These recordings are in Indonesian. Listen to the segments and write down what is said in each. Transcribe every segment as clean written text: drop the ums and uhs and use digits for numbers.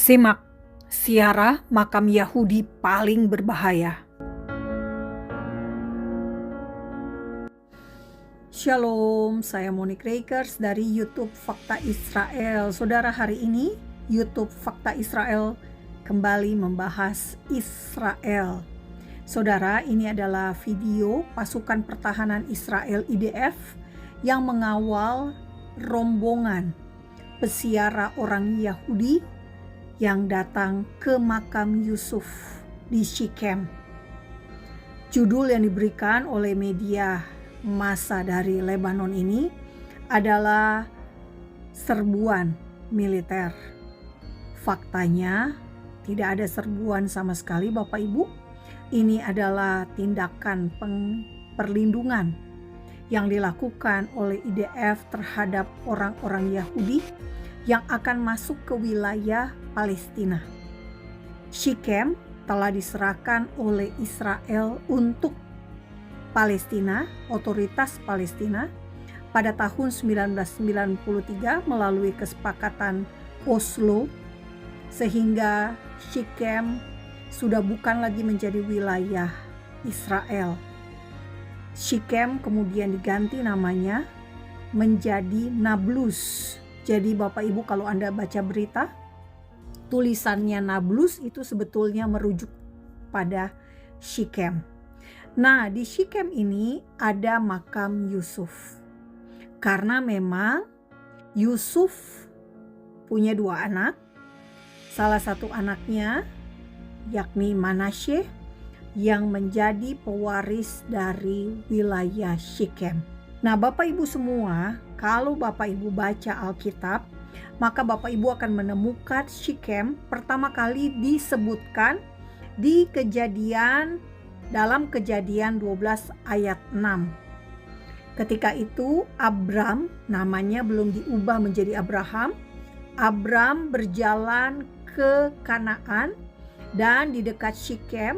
Simak, ziarah makam Yahudi paling berbahaya. Shalom, saya Monique Rakers dari YouTube Fakta Israel. Saudara, hari ini YouTube Fakta Israel kembali membahas Israel. Saudara, ini adalah video pasukan pertahanan Israel IDF yang mengawal rombongan peziarah orang Yahudi yang datang ke makam Yusuf di Shechem. Judul yang diberikan oleh media massa dari Lebanon ini adalah serbuan militer. Faktanya tidak ada serbuan sama sekali, Bapak Ibu. Ini adalah tindakan perlindungan yang dilakukan oleh IDF terhadap orang-orang Yahudi yang akan masuk ke wilayah Palestina. Shechem telah diserahkan oleh Israel untuk Palestina, otoritas Palestina, pada tahun 1993 melalui kesepakatan Oslo, sehingga Shechem sudah bukan lagi menjadi wilayah Israel. Shechem kemudian diganti namanya menjadi Nablus. Jadi Bapak Ibu, kalau Anda baca berita, tulisannya Nablus itu sebetulnya merujuk pada Shechem. Nah, di Shechem ini ada makam Yusuf. Karena memang Yusuf punya dua anak. Salah satu anaknya yakni Manasye yang menjadi pewaris dari wilayah Shechem. Nah, Bapak Ibu semua, kalau Bapak Ibu baca Alkitab, maka Bapak Ibu akan menemukan Shechem pertama kali disebutkan di dalam Kejadian 12 ayat 6. Ketika itu Abram, namanya belum diubah menjadi Abraham. Abram berjalan ke Kanaan, dan di dekat Shechem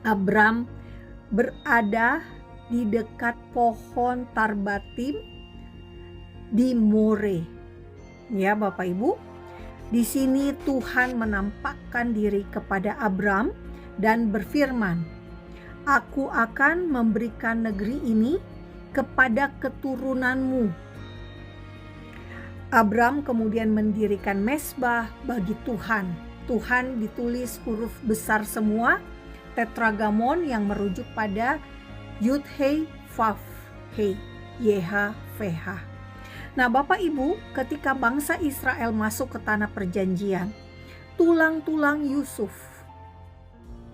Abram berada di dekat pohon Tarbatim di More. Ya Bapak Ibu, di sini Tuhan menampakkan diri kepada Abram dan berfirman, "Aku akan memberikan negeri ini kepada keturunanmu." Abram kemudian mendirikan mezbah bagi Tuhan. Tuhan ditulis huruf besar semua, tetragamon yang merujuk pada Yud Hei Vav Hei, YHVH. Nah Bapak Ibu, ketika bangsa Israel masuk ke tanah perjanjian, tulang-tulang Yusuf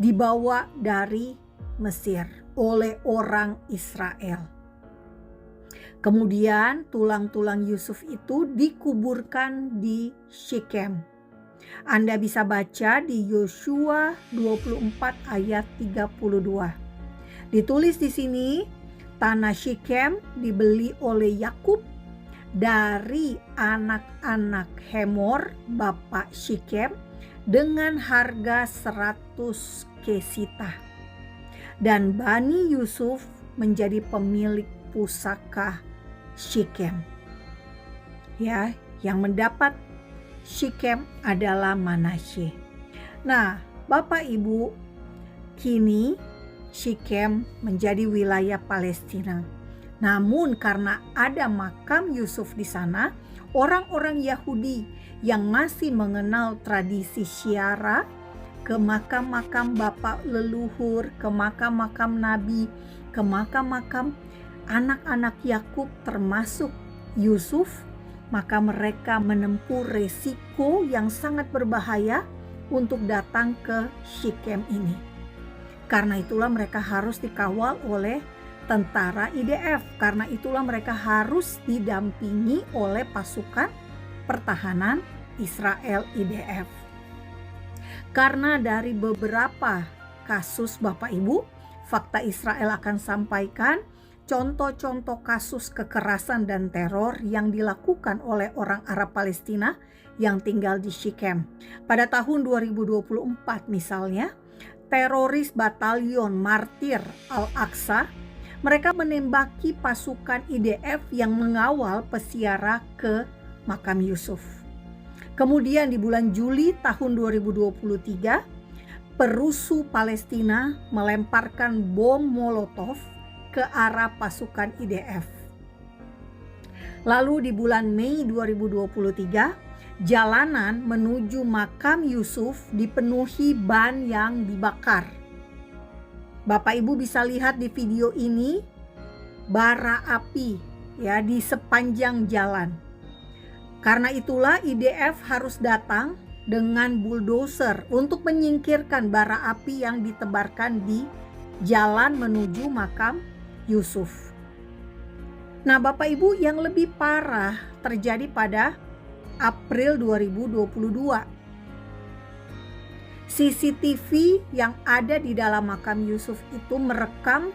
dibawa dari Mesir oleh orang Israel. Kemudian tulang-tulang Yusuf itu dikuburkan di Shechem. Anda bisa baca di Yosua 24 ayat 32. Ditulis di sini, tanah Shechem dibeli oleh Yakub dari anak-anak Hemor, bapak Shechem, dengan harga 100 kesitah. Dan Bani Yusuf menjadi pemilik pusaka Shechem. Ya, yang mendapat Shechem adalah Manasye. Nah, Bapak Ibu, kini Shechem menjadi wilayah Palestina. Namun karena ada makam Yusuf di sana, orang-orang Yahudi yang masih mengenal tradisi ziarah ke makam-makam bapak leluhur, ke makam-makam nabi, ke makam-makam anak-anak Yakub termasuk Yusuf, maka mereka menempuh resiko yang sangat berbahaya untuk datang ke Shechem ini. Karena itulah mereka harus dikawal oleh tentara IDF. Karena itulah mereka harus didampingi oleh pasukan pertahanan Israel IDF. Karena dari beberapa kasus Bapak Ibu, Fakta Israel akan sampaikan contoh-contoh kasus kekerasan dan teror yang dilakukan oleh orang Arab Palestina yang tinggal di Shechem. Pada tahun 2024 misalnya, teroris batalion Martir Al-Aqsa, mereka menembaki pasukan IDF yang mengawal peziarah ke makam Yusuf. Kemudian di bulan Juli tahun 2023, perusuh Palestina melemparkan bom Molotov ke arah pasukan IDF. Lalu di bulan Mei 2023, jalanan menuju makam Yusuf dipenuhi ban yang dibakar. Bapak Ibu bisa lihat di video ini bara api ya di sepanjang jalan. Karena itulah IDF harus datang dengan bulldozer untuk menyingkirkan bara api yang ditebarkan di jalan menuju makam Yusuf. Nah, Bapak Ibu, yang lebih parah terjadi pada April 2022. CCTV yang ada di dalam makam Yusuf itu merekam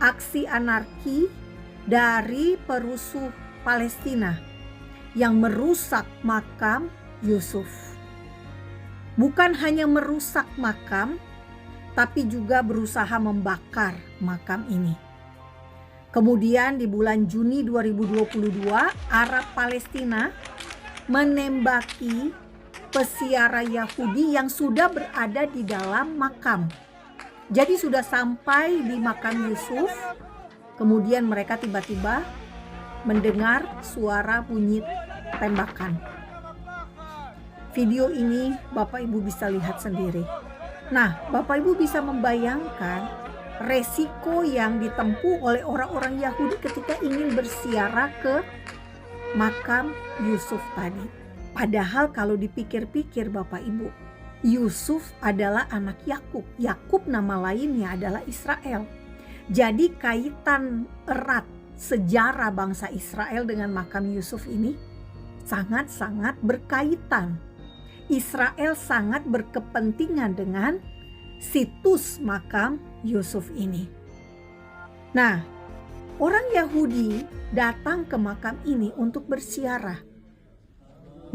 aksi anarki dari perusuh Palestina yang merusak makam Yusuf. Bukan hanya merusak makam, tapi juga berusaha membakar makam ini. Kemudian di bulan Juni 2022, Arab Palestina menembaki peziarah Yahudi yang sudah berada di dalam makam. Jadi sudah sampai di makam Yusuf, kemudian mereka tiba-tiba mendengar suara bunyi tembakan. Video ini Bapak Ibu bisa lihat sendiri. Nah, Bapak Ibu bisa membayangkan resiko yang ditempuh oleh orang-orang Yahudi ketika ingin berziarah ke makam Yusuf tadi. Padahal kalau dipikir-pikir Bapak Ibu, Yusuf adalah anak Yakub. Yakub nama lainnya adalah Israel. Jadi kaitan erat sejarah bangsa Israel dengan makam Yusuf ini sangat-sangat berkaitan. Israel sangat berkepentingan dengan situs makam Yusuf ini. Nah, orang Yahudi datang ke makam ini untuk berziarah.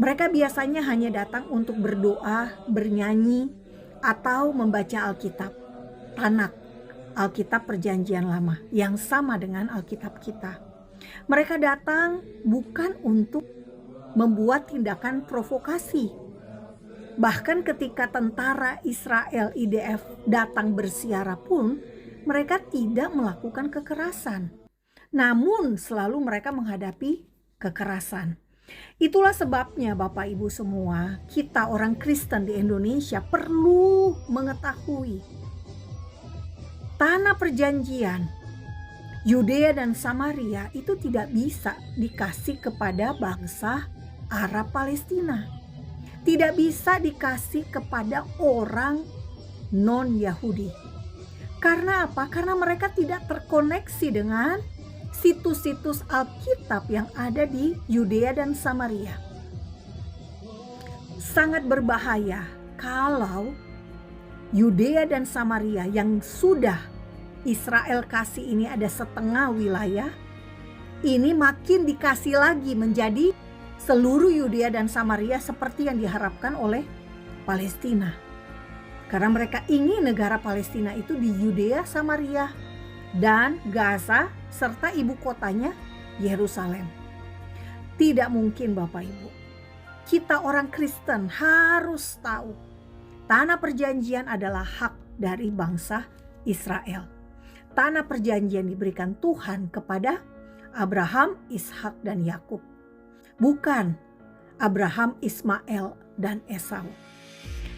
Mereka biasanya hanya datang untuk berdoa, bernyanyi, atau membaca Alkitab, Tanak, Alkitab Perjanjian Lama, yang sama dengan Alkitab kita. Mereka datang bukan untuk membuat tindakan provokasi. Bahkan ketika tentara Israel IDF datang berziarah pun, mereka tidak melakukan kekerasan. Namun selalu mereka menghadapi kekerasan. Itulah sebabnya Bapak Ibu semua, kita orang Kristen di Indonesia perlu mengetahui tanah perjanjian Yudea dan Samaria itu tidak bisa dikasih kepada bangsa Arab Palestina. Tidak bisa dikasih kepada orang non-Yahudi. Karena apa? Karena mereka tidak terkoneksi dengan situs-situs Alkitab yang ada di Yudea dan Samaria. Sangat berbahaya kalau Yudea dan Samaria yang sudah Israel kasih ini ada setengah wilayah, ini makin dikasih lagi menjadi seluruh Yudea dan Samaria seperti yang diharapkan oleh Palestina. Karena mereka ingin negara Palestina itu di Yudea, Samaria, dan Gaza, serta ibu kotanya Yerusalem. Tidak mungkin Bapak Ibu. Kita orang Kristen harus tahu tanah perjanjian adalah hak dari bangsa Israel. Tanah perjanjian diberikan Tuhan kepada Abraham, Ishak, dan Yakub. Bukan Abraham, Ismail, dan Esau.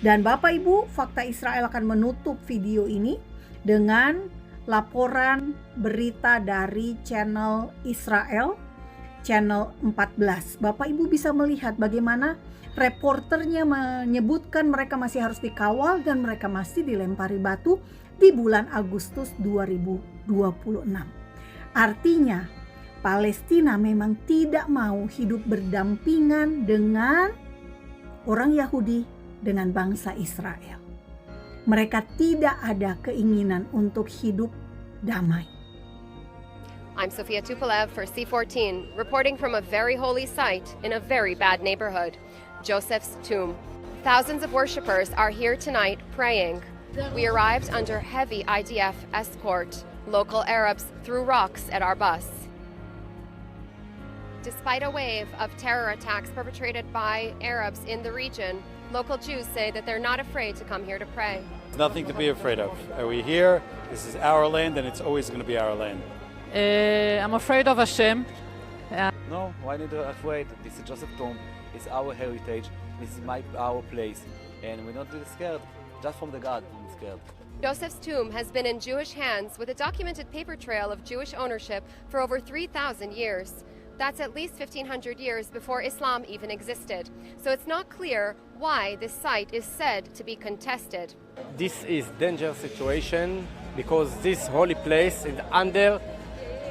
Dan Bapak Ibu, Fakta Israel akan menutup video ini dengan laporan berita dari channel Israel, channel 14. Bapak Ibu bisa melihat bagaimana reporternya menyebutkan mereka masih harus dikawal dan mereka masih dilempari batu di bulan Agustus 2026. Artinya, Palestina memang tidak mau hidup berdampingan dengan orang Yahudi, dengan bangsa Israel. Mereka tidak ada keinginan untuk hidup damai. I'm Sofia Tupolev for C14, reporting from a very holy site in a very bad neighborhood, Joseph's Tomb. Thousands of worshipers are here tonight praying. We arrived under heavy IDF escort. Local Arabs threw rocks at our bus. Despite a wave of terror attacks perpetrated by Arabs in the region, local Jews say that they're not afraid to come here to pray. There's nothing to be afraid of. Are we here? This is our land, and it's always going to be our land. I'm afraid of Hashem. No, why not afraid? This is Joseph tomb. It's our heritage. This is our place, and we're not really scared. Just from the God, I'm scared. Joseph's tomb has been in Jewish hands with a documented paper trail of Jewish ownership for over 3,000 years. That's at least 1,500 years before Islam even existed. So it's not clear why this site is said to be contested. This is dangerous situation because this holy place is under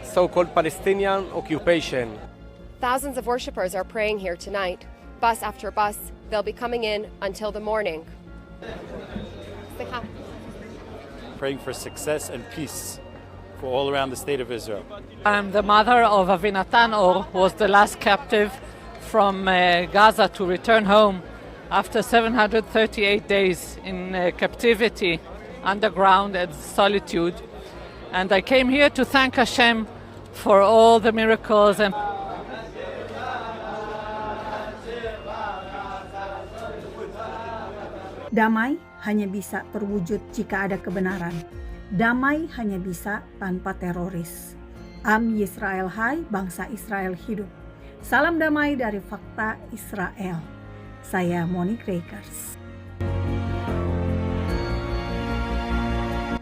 so-called Palestinian occupation. Thousands of worshippers are praying here tonight. Bus after bus, they'll be coming in until the morning. Praying for success and peace for all around the state of Israel. I'm the mother of Avinatan Or, who was the last captive from Gaza to return home after 738 days in captivity, underground and solitude. And I came here to thank Hashem for all the miracles and Damai hanya bisa terwujud jika ada kebenaran. Damai hanya bisa tanpa teroris. Am Yisrael Hai, bangsa Israel hidup. Salam damai dari Fakta Israel. Saya Monique Rakers.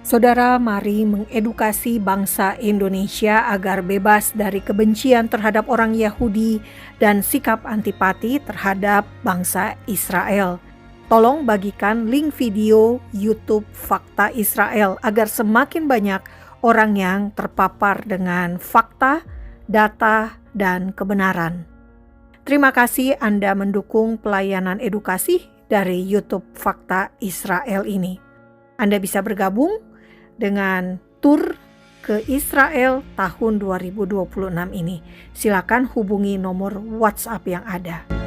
Saudara, mari mengedukasi bangsa Indonesia agar bebas dari kebencian terhadap orang Yahudi dan sikap antipati terhadap bangsa Israel. Tolong bagikan link video YouTube Fakta Israel agar semakin banyak orang yang terpapar dengan fakta, data, dan kebenaran. Terima kasih Anda mendukung pelayanan edukasi dari YouTube Fakta Israel ini. Anda bisa bergabung dengan tur ke Israel tahun 2026 ini. Silakan hubungi nomor WhatsApp yang ada.